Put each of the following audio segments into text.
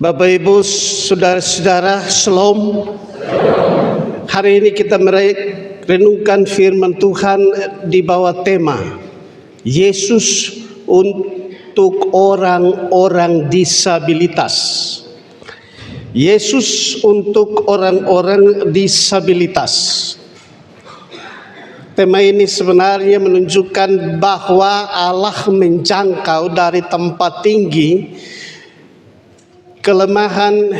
Bapak Ibu, saudara-saudara, Shalom. Hari ini kita merenungkan firman Tuhan di bawah tema Yesus untuk orang-orang disabilitas. Yesus untuk orang-orang disabilitas. Tema ini sebenarnya menunjukkan bahwa Allah menjangkau dari tempat tinggi kelemahan,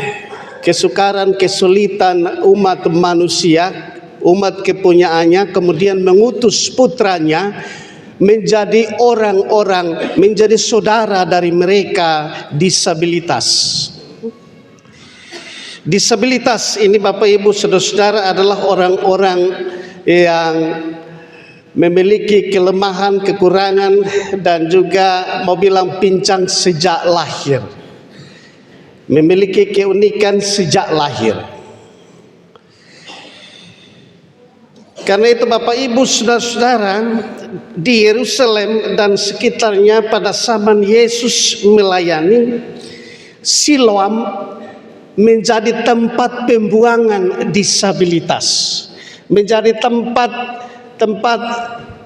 kesukaran, kesulitan umat manusia, umat kepunyaannya, kemudian mengutus putranya menjadi orang-orang, menjadi saudara dari mereka disabilitas. Disabilitas ini Bapak Ibu saudara-saudara adalah orang-orang yang memiliki kelemahan, kekurangan, dan juga mau bilang pincang sejak lahir. Memiliki keunikan sejak lahir. Karena itu Bapak Ibu saudara-saudara, di Yerusalem dan sekitarnya pada zaman Yesus melayani, Siloam menjadi tempat pembuangan disabilitas, menjadi tempat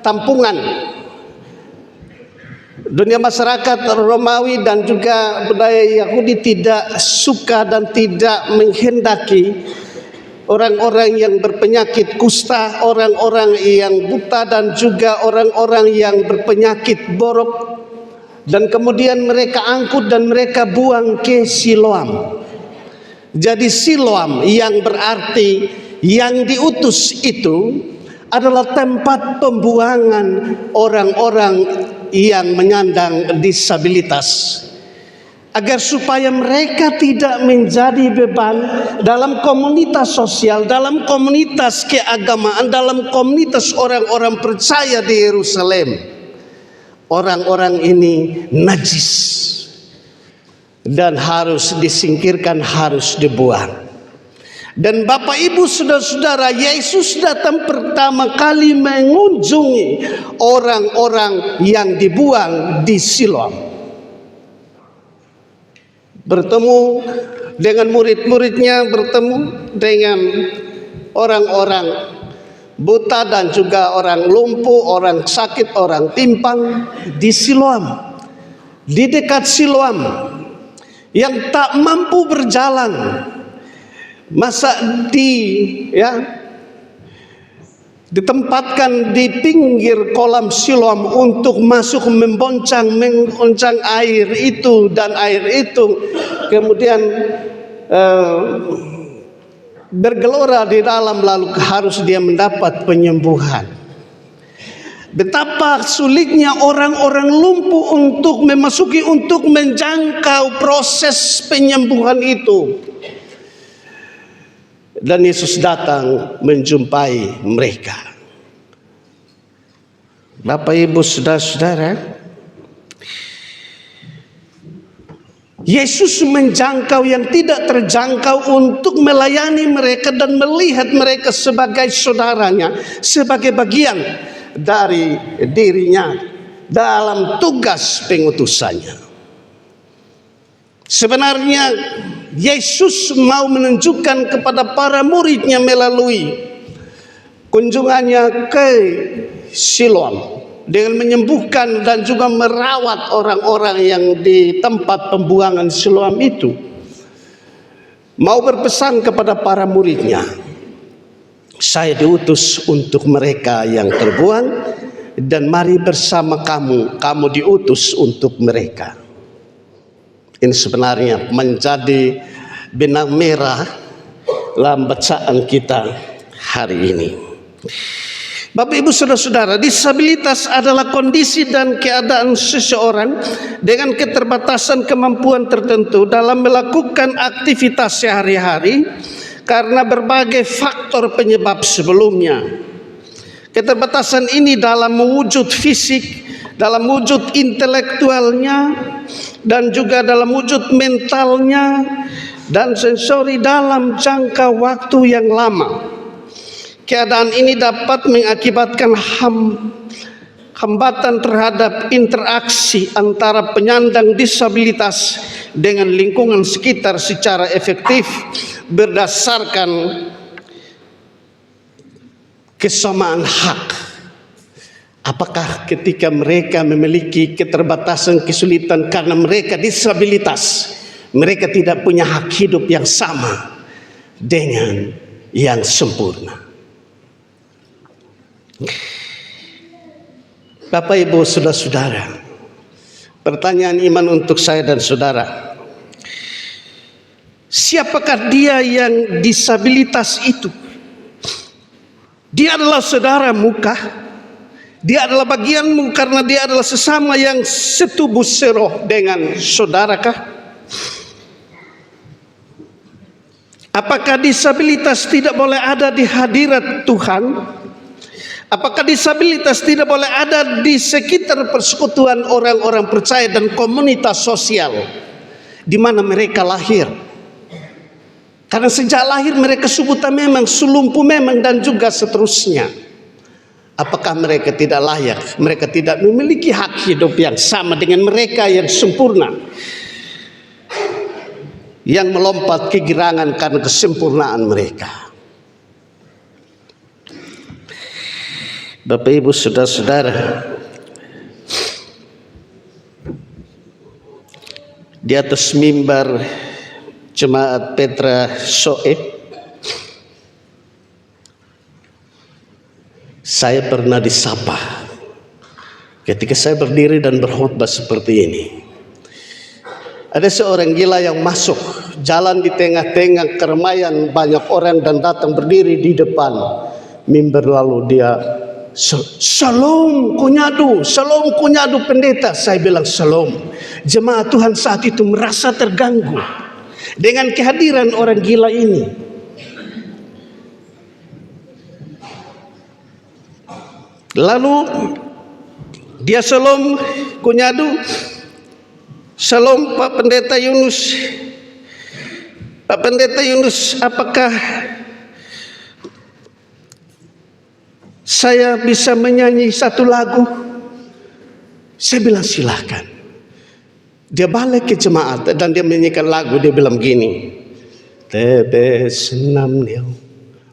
tampungan. Dunia masyarakat Romawi dan juga budaya Yahudi tidak suka dan tidak menghendaki orang-orang yang berpenyakit kusta, orang-orang yang buta, dan juga orang-orang yang berpenyakit borok. Dan kemudian mereka angkut dan mereka buang ke Siloam. Jadi Siloam yang berarti yang diutus itu adalah tempat pembuangan orang-orang yang menyandang disabilitas, agar supaya mereka tidak menjadi beban dalam komunitas sosial, dalam komunitas keagamaan, dalam komunitas orang-orang percaya di Yerusalem. Orang-orang ini najis dan harus disingkirkan, harus dibuang. Dan Bapak Ibu saudara-saudara, Yesus datang pertama kali mengunjungi orang-orang yang dibuang di Siloam. Bertemu dengan murid-muridnya, bertemu dengan orang-orang buta dan juga orang lumpuh, orang sakit, orang timpang di Siloam. Di dekat Siloam yang tak mampu berjalan, masa ditempatkan di pinggir kolam Siloam untuk masuk memboncang air itu, dan air itu kemudian bergelora di dalam, lalu harus dia mendapat penyembuhan. Betapa sulitnya orang-orang lumpuh untuk memasuki, untuk menjangkau proses penyembuhan itu. Dan Yesus datang menjumpai mereka. Bapak Ibu saudara-saudara, Yesus menjangkau yang tidak terjangkau untuk melayani mereka dan melihat mereka sebagai saudaranya, sebagai bagian dari dirinya dalam tugas pengutusannya. Sebenarnya Yesus mau menunjukkan kepada para muridnya melalui kunjungannya ke Siloam dengan menyembuhkan dan juga merawat orang-orang yang di tempat pembuangan Siloam itu. Mau berpesan kepada para muridnya, saya diutus untuk mereka yang terbuang, dan mari bersama kamu diutus untuk mereka. Ini sebenarnya menjadi benang merah dalam bacaan kita hari ini. Bapak Ibu saudara-saudara, disabilitas adalah kondisi dan keadaan seseorang dengan keterbatasan kemampuan tertentu dalam melakukan aktivitas sehari-hari karena berbagai faktor penyebab sebelumnya. Keterbatasan ini dalam wujud fisik, dalam wujud intelektualnya, dan juga dalam wujud mentalnya dan sensori dalam jangka waktu yang lama. Keadaan ini dapat mengakibatkan hambatan terhadap interaksi antara penyandang disabilitas dengan lingkungan sekitar secara efektif berdasarkan kesamaan hak. Apakah ketika mereka memiliki keterbatasan, kesulitan karena mereka disabilitas, mereka tidak punya hak hidup yang sama dengan yang sempurna? Bapak, Ibu, saudara-saudara, pertanyaan iman untuk saya dan saudara, siapakah dia yang disabilitas itu? Dia adalah saudaramu kah? Dia adalah bagianmu karena dia adalah sesama yang setubuh seroh dengan saudarakah? Apakah disabilitas tidak boleh ada di hadirat Tuhan? Apakah disabilitas tidak boleh ada di sekitar persekutuan orang-orang percaya dan komunitas sosial di mana mereka lahir? Karena sejak lahir mereka subuta memang, sulumpu memang, dan juga seterusnya. Apakah mereka tidak layak? Mereka tidak memiliki hak hidup yang sama dengan mereka yang sempurna, yang melompat kegirangan karena kesempurnaan mereka. Bapak, Ibu, saudara-saudara, di atas mimbar Jemaat Petra Soe, saya pernah disapa ketika saya berdiri dan berkhutbah seperti ini. Ada seorang gila yang masuk, jalan di tengah-tengah keramaian banyak orang dan datang berdiri di depan mimbar, lalu dia Shalom kunyadu pendeta. Saya bilang shalom. Jemaat Tuhan saat itu merasa terganggu dengan kehadiran orang gila ini. Lalu dia shalom kunyadu, shalom Pak Pendeta Yunus. Pak Pendeta Yunus, apakah saya bisa menyanyi satu lagu? Saya bilang silahkan. Dia balik ke jemaat dan dia menyanyikan lagu. Dia bilang gini, Tebes namneu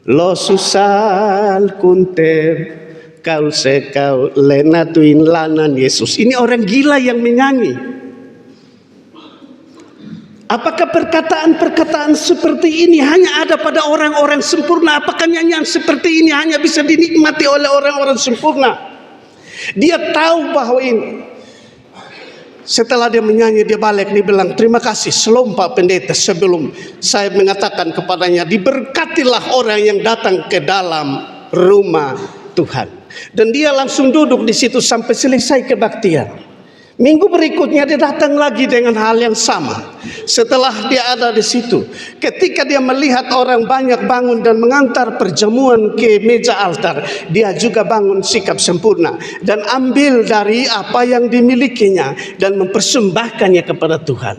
lo susal kunter kau sekau lenatuin lanan Yesus. Ini orang gila yang menyanyi. Apakah perkataan-perkataan seperti ini hanya ada pada orang-orang sempurna? Apakah nyanyian seperti ini hanya bisa dinikmati oleh orang-orang sempurna? Dia tahu bahwa ini. Setelah dia menyanyi, dia balik, dia bilang terima kasih shalom Pak Pendeta. Sebelum saya mengatakan kepadanya, diberkatilah orang yang datang ke dalam rumah Tuhan. Dan dia langsung duduk di situ sampai selesai kebaktian. Minggu berikutnya dia datang lagi dengan hal yang sama. Setelah dia ada di situ, ketika dia melihat orang banyak bangun dan mengantar perjamuan ke meja altar, dia juga bangun sikap sempurna dan ambil dari apa yang dimilikinya dan mempersembahkannya kepada Tuhan.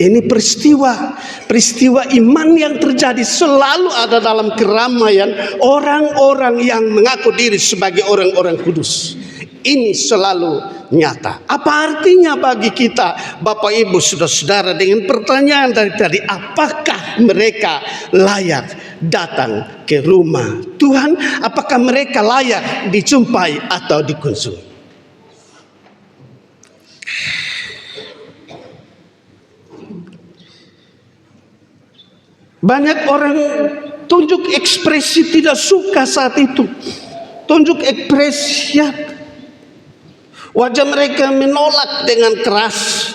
Ini peristiwa iman yang terjadi selalu ada dalam keramaian orang-orang yang mengaku diri sebagai orang-orang kudus. Ini selalu nyata. Apa artinya bagi kita, Bapak, Ibu, saudara-saudara, dengan pertanyaan dari tadi, apakah mereka layak datang ke rumah Tuhan? Apakah mereka layak dijumpai atau dikunjungi? Banyak orang tunjuk ekspresi tidak suka saat itu. Tunjuk ekspresi ya. Wajah mereka menolak dengan keras.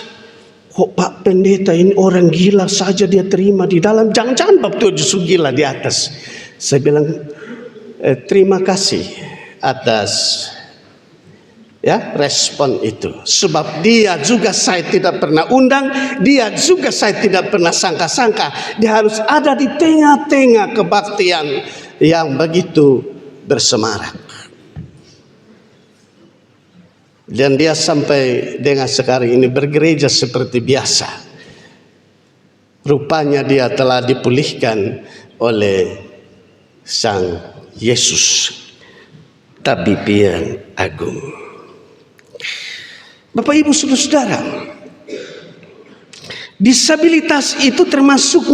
Kok Pak Pendeta ini orang gila saja dia terima di dalam. Jangan-jangan bab itu justru gila di atas. Saya bilang terima kasih atas respon itu. Sebab dia juga saya tidak pernah undang, dia juga saya tidak pernah sangka-sangka. Dia harus ada di tengah-tengah kebaktian yang begitu bersemarak. Dan dia sampai dengan sekarang ini bergereja seperti biasa. Rupanya dia telah dipulihkan oleh Sang Yesus. tabib yang agung. Bapak Ibu Saudara, disabilitas itu termasuk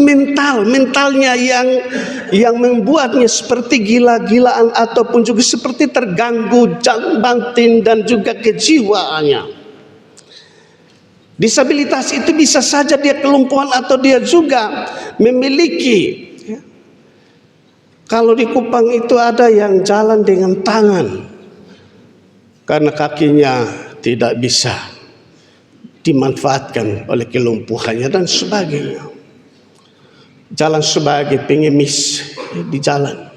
mentalnya yang membuatnya seperti gila-gilaan ataupun juga seperti terganggu batin dan juga kejiwaannya. Disabilitas itu bisa saja dia kelumpuhan atau dia juga memiliki. Kalau di Kupang itu ada yang jalan dengan tangan karena kakinya tidak bisa dimanfaatkan oleh kelumpuhannya dan sebagainya. Jalan sebagai pengemis di jalan.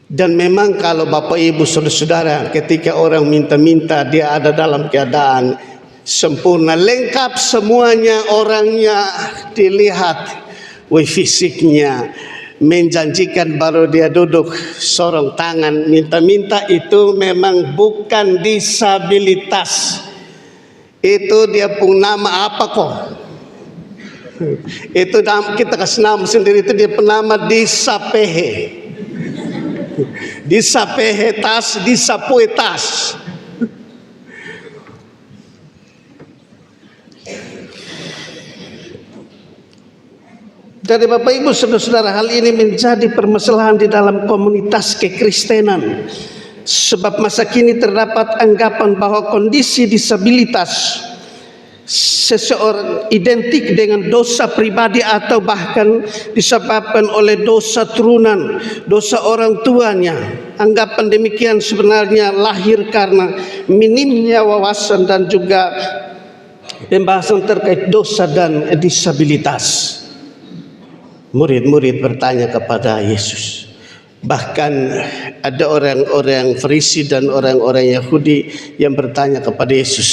Dan memang kalau Bapak Ibu Saudara-saudara, ketika orang minta-minta dia ada dalam keadaan sempurna, lengkap semuanya, orangnya dilihat, fisiknya menjanjikan, baru dia duduk sorong tangan minta-minta, itu memang bukan disabilitas. Itu dia pun nama apa kok? Itu kita kasih nama sendiri, itu dia penama disapehe. Disapehe tas, disapue tas. Dari Bapak Ibu Saudara-saudara, hal ini menjadi permasalahan di dalam komunitas kekristenan. Sebab masa kini terdapat anggapan bahwa kondisi disabilitas seseorang identik dengan dosa pribadi atau bahkan disebabkan oleh dosa turunan, dosa orang tuanya. Anggapan demikian sebenarnya lahir karena minimnya wawasan dan juga pembahasan terkait dosa dan disabilitas. Murid-murid bertanya kepada Yesus. Bahkan ada orang-orang Farisi dan orang-orang Yahudi yang bertanya kepada Yesus,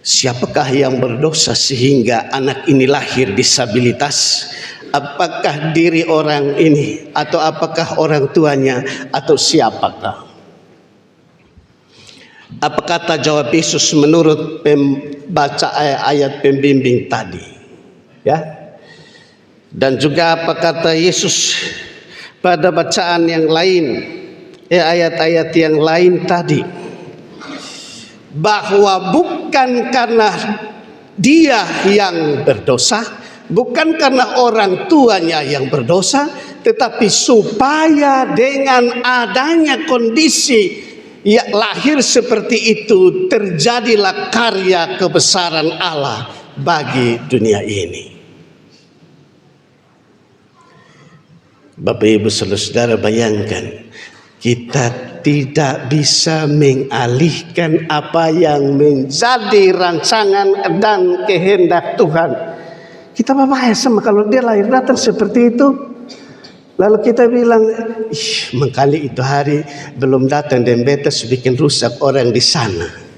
siapakah yang berdosa sehingga anak ini lahir disabilitas? Apakah diri orang ini atau apakah orang tuanya atau siapakah? Apa kata jawab Yesus menurut pembaca ayat pembimbing tadi? Ya. Dan juga apa kata Yesus pada bacaan yang lain, ayat-ayat yang lain tadi, bahwa bukan karena dia yang berdosa, bukan karena orang tuanya yang berdosa, tetapi supaya dengan adanya kondisi yang lahir seperti itu, terjadilah karya kebesaran Allah bagi dunia ini. Bapak Ibu Saudara, bayangkan, kita tidak bisa mengalihkan apa yang menjadi rancangan dan kehendak Tuhan. Kita berbahaya sama kalau dia lahir datang seperti itu, lalu kita bilang, mengkali itu hari belum datang dan betes bikin rusak orang di sana.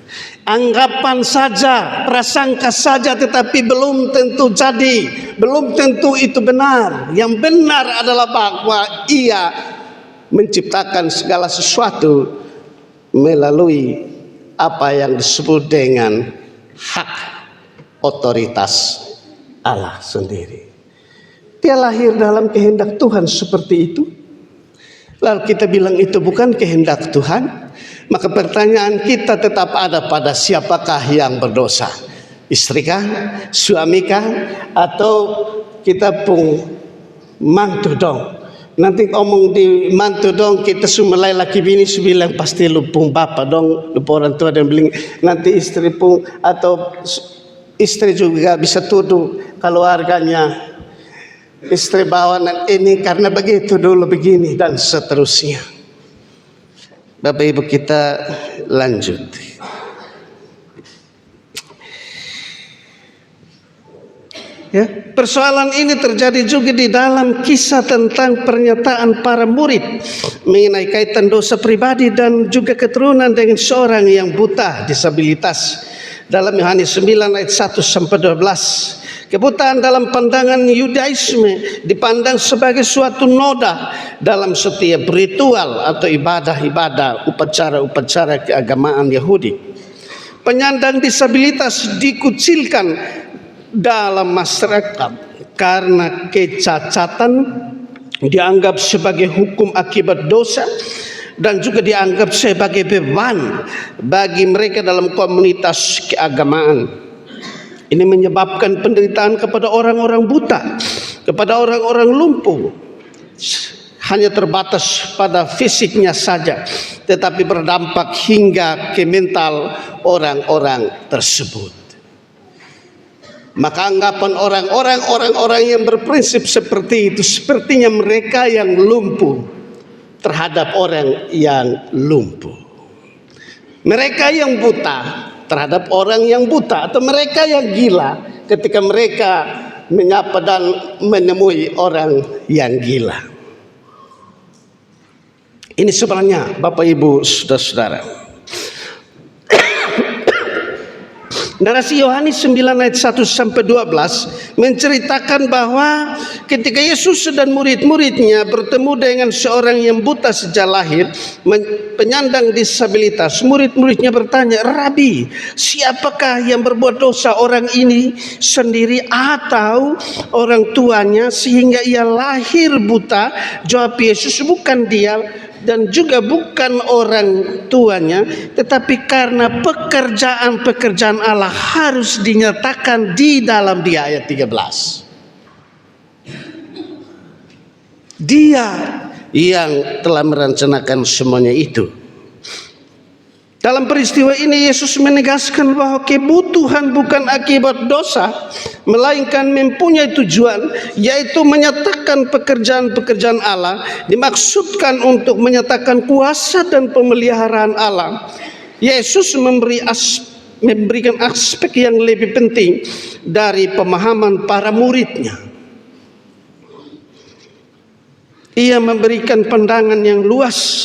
Anggapan saja, prasangka saja, tetapi belum tentu jadi, belum tentu itu benar. Yang benar adalah bahwa Ia menciptakan segala sesuatu melalui apa yang disebut dengan hak otoritas Allah sendiri. Dia lahir dalam kehendak Tuhan seperti itu. Lalu kita bilang itu bukan kehendak Tuhan, maka pertanyaan kita tetap ada pada siapakah yang berdosa? Istrikah, suamikah, atau kita pun mantu dong? Nanti ngomong di mantu dong, kita semua laki bini bilang pasti lupung bapak dong, lupa orang tua dan bilang nanti istri pun atau istri juga bisa tuduh keluarganya. Istri bawanan ini karena begitu dulu begini dan seterusnya. Bapak Ibu, kita lanjut. Ya, persoalan ini terjadi juga di dalam kisah tentang pernyataan para murid mengenai kaitan dosa pribadi dan juga keturunan dengan seorang yang buta disabilitas. Dalam Yohanes 9 ayat 1 sampai 12. Kebutaan dalam pandangan Yudaisme dipandang sebagai suatu noda dalam setiap ritual atau ibadah-ibadah, upacara-upacara keagamaan Yahudi. Penyandang disabilitas dikucilkan dalam masyarakat karena kecacatan dianggap sebagai hukum akibat dosa, dan juga dianggap sebagai beban bagi mereka dalam komunitas keagamaan. Ini menyebabkan penderitaan kepada orang-orang buta, kepada orang-orang lumpuh. Hanya terbatas pada fisiknya saja, tetapi berdampak hingga ke mental orang-orang tersebut. Maka anggapan orang-orang yang berprinsip seperti itu sepertinya mereka yang lumpuh terhadap orang yang lumpuh. Mereka yang buta terhadap orang yang buta, atau mereka yang gila ketika mereka menyapa dan menemui orang yang gila. Ini sebenarnya Bapak Ibu Saudara-saudara, narasi Yohanes 9 ayat 1 sampai 12 menceritakan bahwa ketika Yesus dan murid-muridnya bertemu dengan seorang yang buta sejak lahir, penyandang disabilitas, murid-muridnya bertanya, "Rabi, siapakah yang berbuat dosa, orang ini sendiri atau orang tuanya sehingga ia lahir buta?" Jawab Yesus, "Bukan dia dan juga bukan orang tuanya, tetapi karena pekerjaan-pekerjaan Allah harus dinyatakan di dalam dia." Ayat 13. Dia yang telah merencanakan semuanya itu. Dalam peristiwa ini Yesus menegaskan bahwa kebutuhan bukan akibat dosa, melainkan mempunyai tujuan, yaitu menyatakan pekerjaan-pekerjaan Allah, dimaksudkan untuk menyatakan kuasa dan pemeliharaan Allah. Yesus memberikan aspek yang lebih penting dari pemahaman para muridnya. Ia memberikan pandangan yang luas,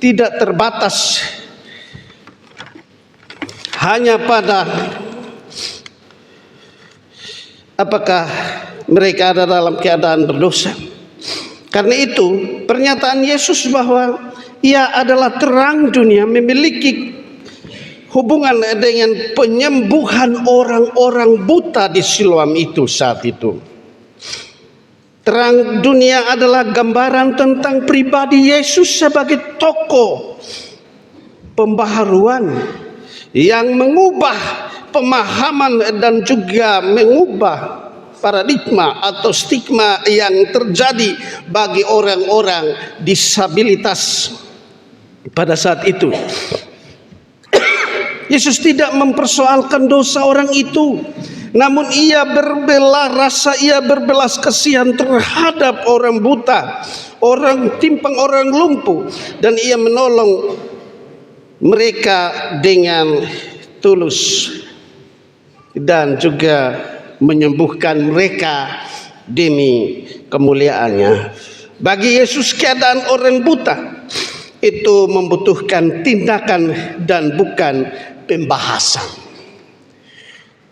tidak terbatas hanya pada apakah mereka ada dalam keadaan berdosa. Karena itu pernyataan Yesus bahwa ia adalah terang dunia memiliki hubungan dengan penyembuhan orang-orang buta di Siloam itu saat itu. Terang dunia adalah gambaran tentang pribadi Yesus sebagai tokoh pembaharuan yang mengubah pemahaman dan juga mengubah paradigma atau stigma yang terjadi bagi orang-orang disabilitas pada saat itu. Yesus tidak mempersoalkan dosa orang itu, namun ia berbelas kasihan terhadap orang buta, orang timpang, orang lumpuh, dan ia menolong mereka dengan tulus dan juga menyembuhkan mereka demi kemuliaannya. Bagi Yesus keadaan orang buta itu membutuhkan tindakan dan bukan pembahasan.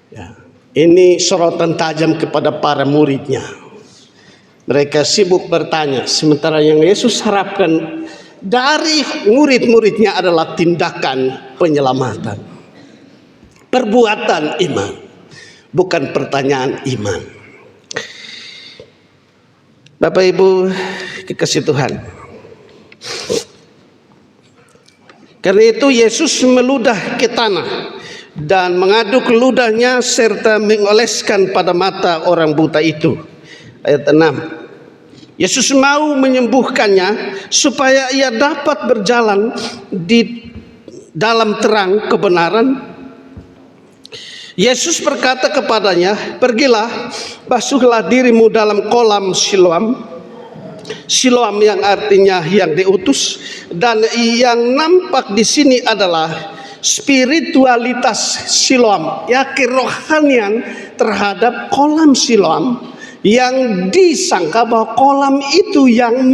Ya, ini sorotan tajam kepada para muridnya. Mereka sibuk bertanya, sementara yang Yesus harapkan dari murid-muridnya adalah tindakan penyelamatan, perbuatan iman, bukan pertanyaan iman. Bapak Ibu kekasih Tuhan, karena itu Yesus meludah ke tanah dan mengaduk ludahnya serta mengoleskan pada mata orang buta itu. Ayat 6. Yesus mau menyembuhkannya supaya ia dapat berjalan di dalam terang kebenaran. Yesus berkata kepadanya, "Pergilah, basuhlah dirimu dalam kolam Siloam." Siloam yang artinya yang diutus, dan yang nampak di sini adalah spiritualitas Siloam, ya, kerohanian terhadap kolam Siloam, yang disangka bahwa kolam itu yang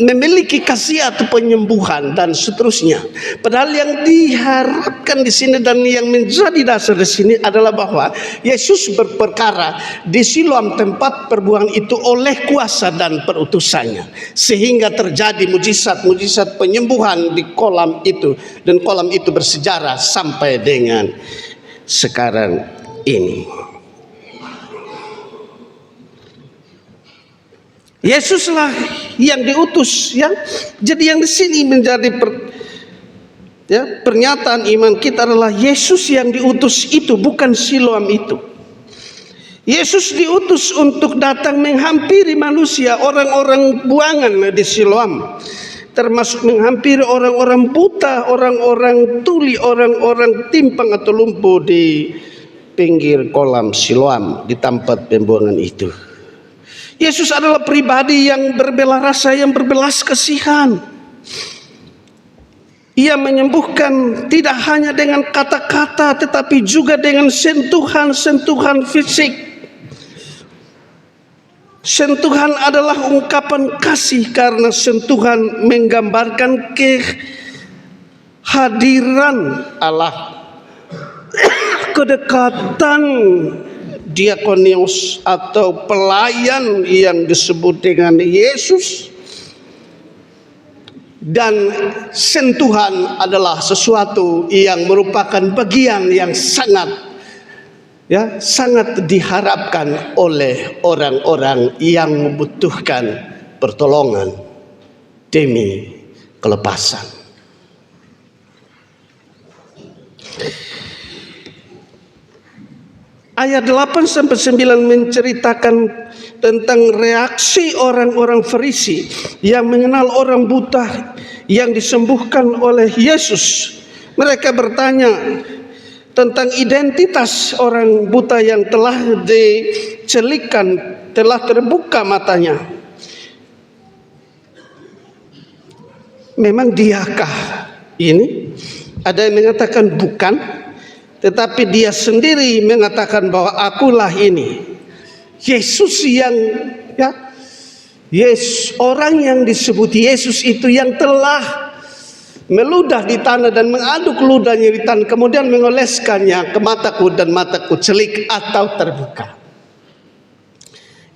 memiliki khasiat penyembuhan dan seterusnya. Padahal yang diharapkan di sini dan yang menjadi dasar di sini adalah bahwa Yesus berperkara di Siloam, tempat perbuahan itu, oleh kuasa dan perutusannya, sehingga terjadi mujizat-mujizat penyembuhan di kolam itu, dan kolam itu bersejarah sampai dengan sekarang ini. Yesuslah yang diutus, ya. Jadi yang di sini menjadi pernyataan iman kita adalah Yesus yang diutus itu, bukan Siloam itu. Yesus diutus untuk datang menghampiri manusia, orang-orang buangan di Siloam, termasuk menghampiri orang-orang buta, orang-orang tuli, orang-orang timpang atau lumpuh di pinggir kolam Siloam, di tempat pembuangan itu. Yesus adalah pribadi yang berbela rasa, yang berbelas kasihan. Ia menyembuhkan tidak hanya dengan kata-kata, tetapi juga dengan sentuhan-sentuhan fisik. Sentuhan adalah ungkapan kasih karena sentuhan menggambarkan kehadiran Allah. Kedekatan diakonios atau pelayan yang disebut dengan Yesus. Dan sentuhan adalah sesuatu yang merupakan bagian yang sangat diharapkan oleh orang-orang yang membutuhkan pertolongan demi kelepasan. Ayat 8-9 menceritakan tentang reaksi orang-orang Farisi yang mengenal orang buta yang disembuhkan oleh Yesus. Mereka bertanya tentang identitas orang buta yang telah dicelikkan, telah terbuka matanya. Memang diakah ini? Ada yang mengatakan bukan, tetapi dia sendiri mengatakan bahwa akulah ini. Yesus yang orang yang disebut Yesus itu yang telah meludah di tanah dan mengaduk ludahnya di tanah, kemudian mengoleskannya ke mataku dan mataku celik atau terbuka.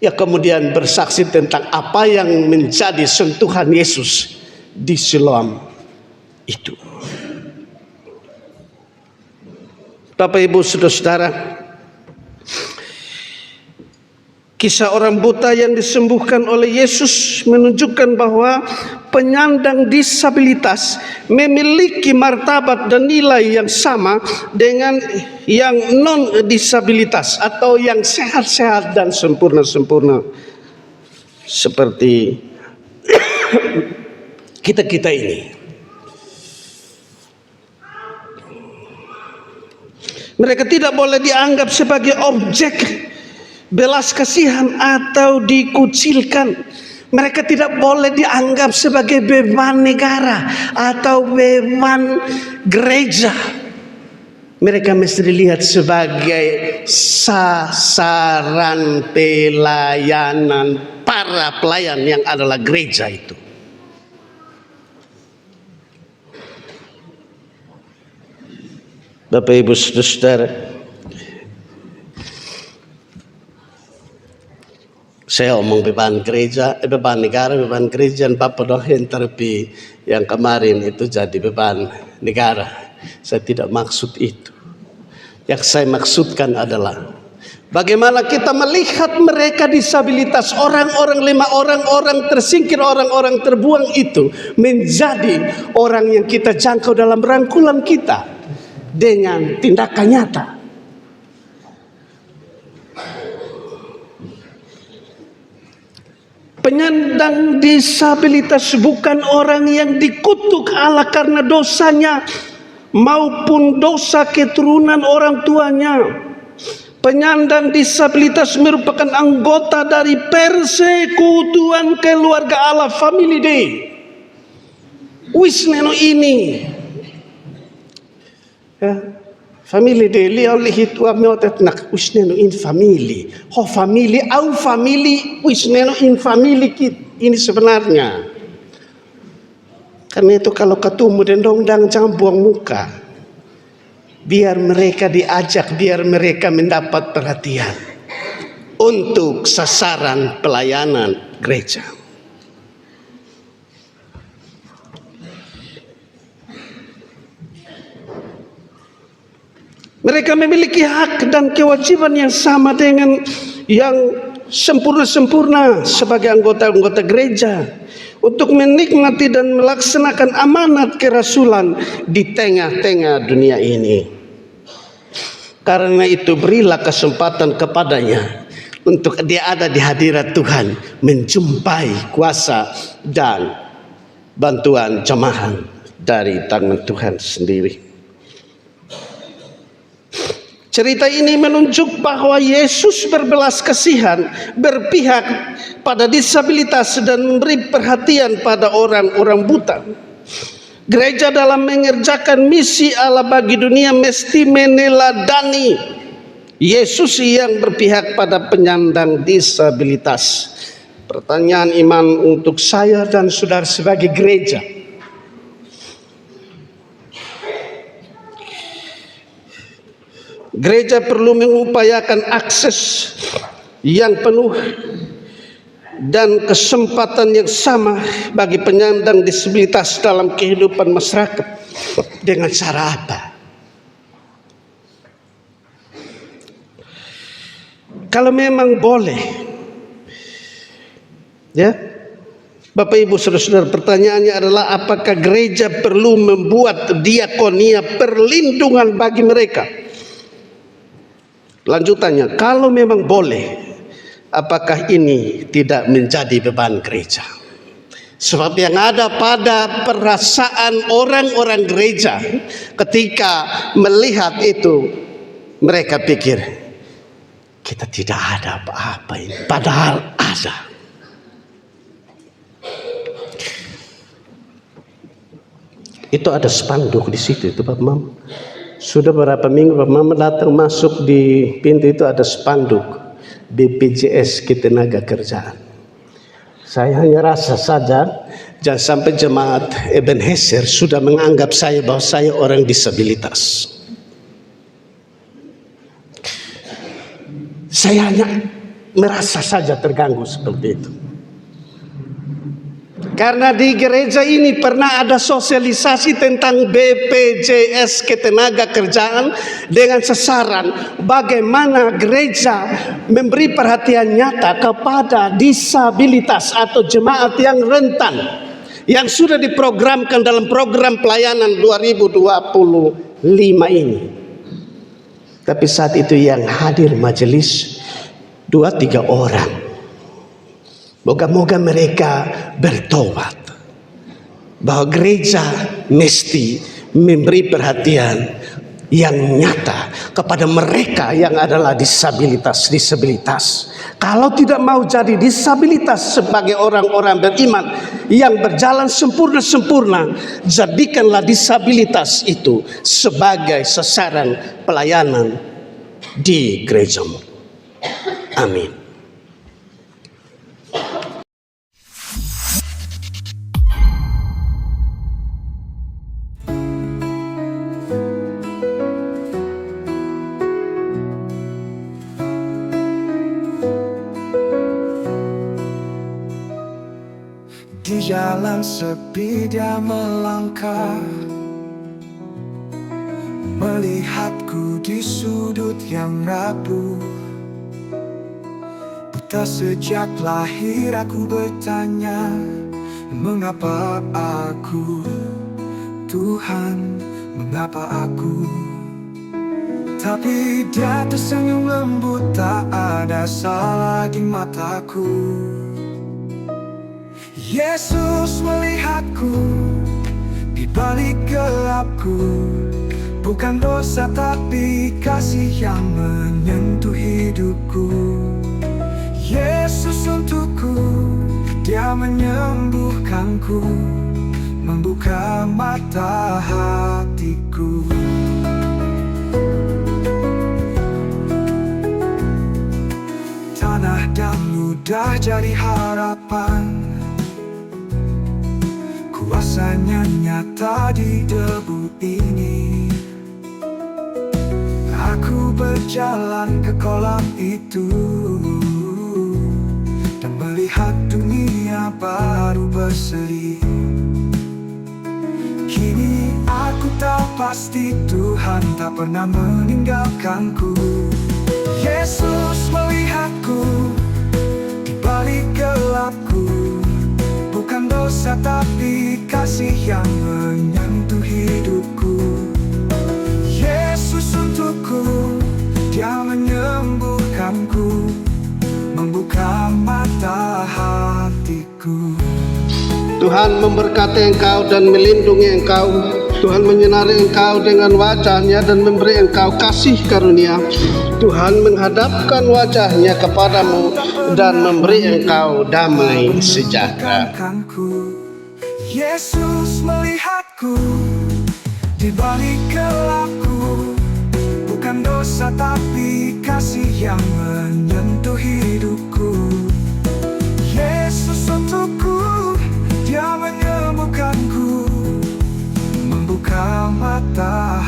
Ya, kemudian bersaksi tentang apa yang menjadi sentuhan Yesus di Siloam itu. Bapak Ibu Saudara-saudara, kisah orang buta yang disembuhkan oleh Yesus menunjukkan bahwa penyandang disabilitas memiliki martabat dan nilai yang sama dengan yang non disabilitas atau yang sehat-sehat dan sempurna-sempurna seperti kita-kita ini. Mereka tidak boleh dianggap sebagai objek belas kasihan atau dikucilkan. Mereka tidak boleh dianggap sebagai beban negara atau beban gereja. Mereka mesti dilihat sebagai sasaran pelayanan para pelayan yang adalah gereja itu. Bapak Ibu Saudara, saya omong beban gereja, beban negara, beban gereja, Bapak dohen, tapi yang kemarin itu jadi beban negara. Saya tidak maksud itu. Yang saya maksudkan adalah bagaimana kita melihat mereka disabilitas, orang-orang lemah, orang-orang tersingkir, orang-orang terbuang itu menjadi orang yang kita jangkau dalam rangkulan kita dengan tindakan nyata. Penyandang disabilitas bukan orang yang dikutuk Allah karena dosanya maupun dosa keturunan orang tuanya. Penyandang disabilitas merupakan anggota dari persekutuan keluarga Allah, family day. Wisneno ini family day li oleh itu ameotet nak wisneno in family. Ho family au family wisneno in family kit. Ini sebenarnya. Karena itu kalau ketemu dendong-dang jangan buang muka. Biar mereka diajak, biar mereka mendapat perhatian untuk sasaran pelayanan gereja. Mereka memiliki hak dan kewajiban yang sama dengan yang sempurna-sempurna sebagai anggota-anggota gereja, untuk menikmati dan melaksanakan amanat kerasulan di tengah-tengah dunia ini. Karena itu berilah kesempatan kepadanya untuk dia ada di hadirat Tuhan, menjumpai kuasa dan bantuan jemaah dari tangan Tuhan sendiri. Cerita ini menunjuk bahwa Yesus berbelas kasihan, berpihak pada disabilitas dan memberi perhatian pada orang-orang buta. Gereja dalam mengerjakan misi Allah bagi dunia mesti meneladani Yesus yang berpihak pada penyandang disabilitas. Pertanyaan iman untuk saya dan saudara sebagai gereja. Gereja perlu mengupayakan akses yang penuh dan kesempatan yang sama bagi penyandang disabilitas dalam kehidupan masyarakat. Dengan cara apa? Kalau memang boleh, ya, Bapak Ibu Saudara-saudara, pertanyaannya adalah apakah gereja perlu membuat diakonia perlindungan bagi mereka? Lanjutannya, kalau memang boleh, apakah ini tidak menjadi beban gereja? Sebab yang ada pada perasaan orang-orang gereja ketika melihat itu, mereka pikir kita tidak ada apa-apa ini, padahal ada. Itu ada spanduk di situ, itu Pak Mam. Sudah beberapa minggu Pak Mama datang masuk di pintu itu ada spanduk BPJS Ketenagakerjaan. Saya hanya rasa saja jangan sampai jemaat Ebenezer sudah menganggap saya bahwa saya orang disabilitas. Saya hanya merasa saja terganggu seperti itu. Karena di gereja ini pernah ada sosialisasi tentang BPJS Ketenagakerjaan dengan sasaran bagaimana gereja memberi perhatian nyata kepada disabilitas atau jemaat yang rentan yang sudah diprogramkan dalam program pelayanan 2025 ini. Tapi saat itu yang hadir majelis 2-3 orang. Moga-moga mereka bertobat bahwa gereja mesti memberi perhatian yang nyata kepada mereka yang adalah disabilitas. Kalau tidak mau jadi disabilitas sebagai orang-orang beriman yang berjalan sempurna, jadikanlah disabilitas itu sebagai sasaran pelayanan di gerejamu. Amin. Di jalan sepi dia melangkah, melihatku di sudut yang rapuh. Buta sejak lahir aku bertanya, mengapa aku, Tuhan, mengapa aku? Tapi dia tersenyum lembut, tak ada salah di mataku. Yesus melihatku di balik gelapku, bukan dosa tapi kasih yang menyentuh hidupku. Yesus untukku, dia menyembuhkanku, membuka mata hatiku. Tanah dan ludah jadi harapan, kuasanya nyata di debu ini. Aku berjalan ke kolam itu dan melihat dunia baru berseri. Kini aku tahu pasti Tuhan tak pernah meninggalkanku. Yesus melihatku menyembuhkanku, membuka mata hatiku. Tuhan memberkati engkau dan melindungi engkau. Tuhan menyinari engkau dengan wajah-Nya dan memberi engkau kasih karunia. Tuhan menghadapkan wajah-Nya kepadamu dan memberi engkau damai sejahtera. Yesus melihatku di balik gelapku, bukan dosa tapi kasih yang menyentuh hidupku. Yesus untukku, Dia menyembuhkanku, membuka mata